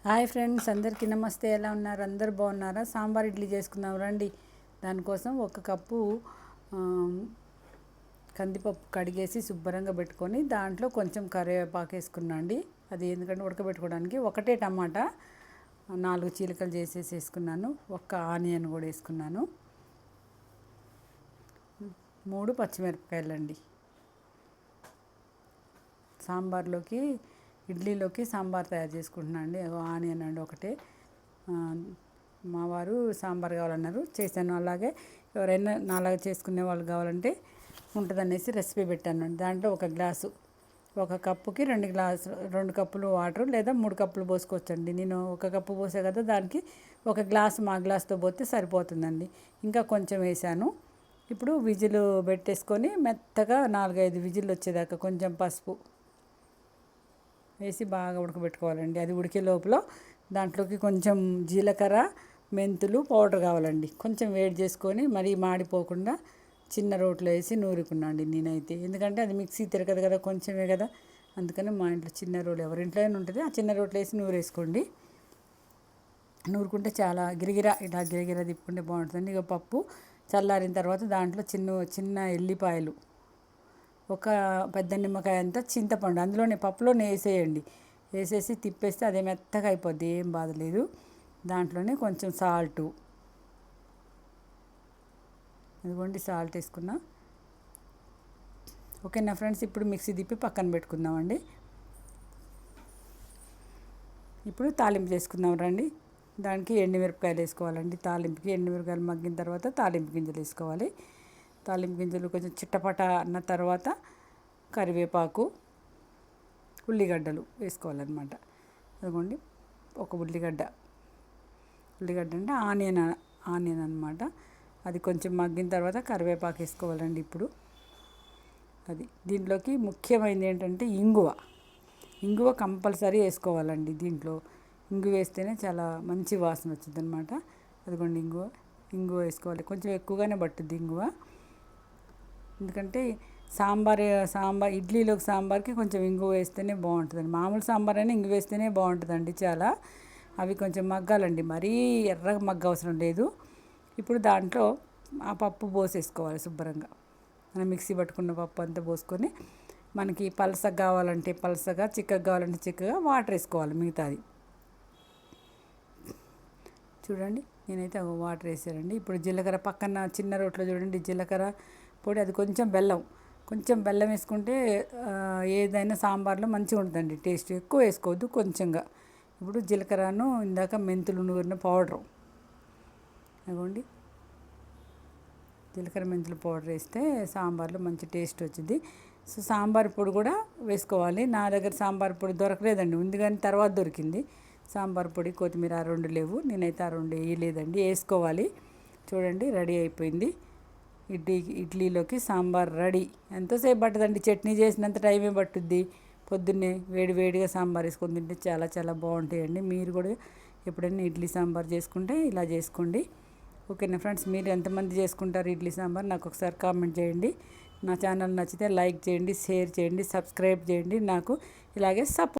Hi friends, అందరికీ నమస్తే. ఎలా ఉన్నారు? అందరు బాగున్నారా? సాంబార్ ఇడ్లీ చేసుకుందాం రండి. దానికోసం ఒక కప్పు కందిపప్పు కడిగేసి శుభ్రంగా పెట్టుకొని దాంట్లో కొంచెం కరివేపాకు వేసుకున్నా అండి. అది ఎందుకంటే ఉడకబెట్టుకోవడానికి. ఒకటే టమాటా 4 చీలికలు చేసేసి వేసుకున్నాను. ఒక్క ఆనియన్ కూడా వేసుకున్నాను. 3 పచ్చిమిరపకాయలండి. సాంబార్లోకి ఇడ్లీలోకి సాంబార్ తయారు చేసుకుంటున్నాను అండి. ఆనియన్ అండి ఒకటే. మా వారు సాంబార్ కావాలన్నారు, చేశాను. అలాగే ఎవరైనా నాలాగా చేసుకునే వాళ్ళు కావాలంటే ఉంటుందనేసి రెసిపీ పెట్టాను. దాంట్లో ఒక కప్పుకి 2 కప్పులు వాటర్ లేదా 3 కప్పులు పోసుకోవచ్చండి. నేను 1 కప్పు పోసే కదా, దానికి 1 గ్లాసు మా గ్లాస్తో పోతే సరిపోతుందండి. ఇంకా కొంచెం వేసాను. ఇప్పుడు విజిల్ పెట్టేసుకొని మెత్తగా 4-5 విజిల్ వచ్చేదాకా కొంచెం పసుపు వేసి బాగా ఉడకబెట్టుకోవాలండి. అది ఉడికే లోపల దాంట్లోకి కొంచెం జీలకర్ర, మెంతులు పౌడర్ కావాలండి. కొంచెం వేడి చేసుకొని మరీ మాడిపోకుండా చిన్న రోట్లో వేసి నూరుకున్నాండి నేనైతే. ఎందుకంటే అది మిక్సీ తిరగదు కదా, కొంచెమే కదా, అందుకని మా ఇంట్లో చిన్న రోలు ఎవరింట్లో అయినా ఉంటుంది, ఆ చిన్న రోట్లో వేసి నూరేసుకోండి. నూరుకుంటే చాలా ఇలా గిరిగిరా తిప్పుకుంటే బాగుంటుందండి. ఇక పప్పు చల్లారిన తర్వాత దాంట్లో చిన్న ఎల్లిపాయలు, ఒక పెద్ద నిమ్మకాయ అంతా చింతపండు అందులోనే పప్పులోనే వేసేయండి. వేసేసి తిప్పేస్తే అదే మెత్తగా అయిపోద్ది, ఏం బాధ లేదు. దాంట్లోనే కొంచెం సాల్టు, అదిగోండి సాల్ట్ వేసుకున్నా. ఓకేనా ఫ్రెండ్స్, ఇప్పుడు మిక్సీ తిప్పి పక్కన పెట్టుకుందామండి. ఇప్పుడు తాలింపు చేసుకుందాం రండి. దానికి ఎండుమిరపకాయలు వేసుకోవాలండి. తాలింపుకి ఎండుమిరపకాయలు మగ్గిన తర్వాత తాలింపు గింజలు వేసుకోవాలి. తాలింపు గింజలు కొంచెం చిట్టపట అన్న తర్వాత కరివేపాకు, ఉల్లిగడ్డలు వేసుకోవాలన్నమాట. అదిగోండి ఒక ఉల్లిగడ్డ అంటే ఆనియన్ అన్నమాట. అది కొంచెం మగ్గిన తర్వాత కరివేపాకు వేసుకోవాలండి. ఇప్పుడు దీంట్లోకి ముఖ్యమైనది ఏంటంటే ఇంగువ కంపల్సరీ వేసుకోవాలండి. దీంట్లో ఇంగువ వేస్తేనే చాలా మంచి వాసన వచ్చింది అనమాట. అదిగోండి ఇంగువ వేసుకోవాలి. కొంచెం ఎక్కువగానే పట్టుద్ది ఇంగువ, ఎందుకంటే సాంబార్ ఇడ్లీలోకి సాంబార్కి కొంచెం ఇంగువ వేస్తేనే బాగుంటుందండి. మామూలు సాంబార్ అయినా ఇంగువ వేస్తేనే బాగుంటుందండి చాలా. అవి కొంచెం మగ్గాలండి, మరీ ఎర్రగా అవసరం లేదు. ఇప్పుడు దాంట్లో ఆ పప్పు పోసేసుకోవాలి శుభ్రంగా. మనం మిక్సీ పట్టుకున్న పప్పు అంతా పోసుకొని, మనకి పలసగా కావాలంటే పలసగా, చిక్కగా కావాలంటే చిక్కగా వాటర్ వేసుకోవాలి. మిగతాది చూడండి, నేనైతే వాటర్ వేసానండి. ఇప్పుడు జీలకర్ర పక్కన చిన్న రోట్లో చూడండి జీలకర్ర పొడి, అది కొంచెం బెల్లం వేసుకుంటే ఏదైనా సాంబార్లో మంచిగా ఉంటుందండి టేస్ట్. ఎక్కువ వేసుకోవద్దు, కొంచెంగా. ఇప్పుడు జీలకర్రను ఇందాక మెంతులు నూరిన పౌడరు, అదిగోండి జీలకర్ర మెంతులు పౌడర్ వేస్తే సాంబార్లో మంచి టేస్ట్ వచ్చింది. సో సాంబార్ పొడి కూడా వేసుకోవాలి. నా దగ్గర సాంబార్ పొడి దొరకలేదండి, ఉంది కానీ తర్వాత దొరికింది. సాంబార్ పొడి, కొత్తిమీర ఆ 2 లేవు. నేనైతే ఆ 2 వేయలేదండి, వేసుకోవాలి. చూడండి రెడీ అయిపోయింది. ఇడ్లీలోకి సాంబార్ రెడీ. ఎంతోసేపు పట్టదండి, చట్నీ చేసినంత టైమే పట్టుద్ది. పొద్దున్నే వేడిగా సాంబార్ వేసుకొని తింటే చాలా చాలా బాగుంటాయండి. మీరు కూడా ఎప్పుడైనా ఇడ్లీ సాంబార్ చేసుకుంటే ఇలా చేసుకోండి. ఓకేనా ఫ్రెండ్స్, మీరు ఎంతమంది చేసుకుంటారు ఇడ్లీ సాంబార్ నాకు ఒకసారి కామెంట్ చేయండి. నా ఛానల్ నచ్చితే లైక్ చేయండి, షేర్ చేయండి, సబ్స్క్రైబ్ చేయండి. నాకు ఇలాగే సపోర్ట్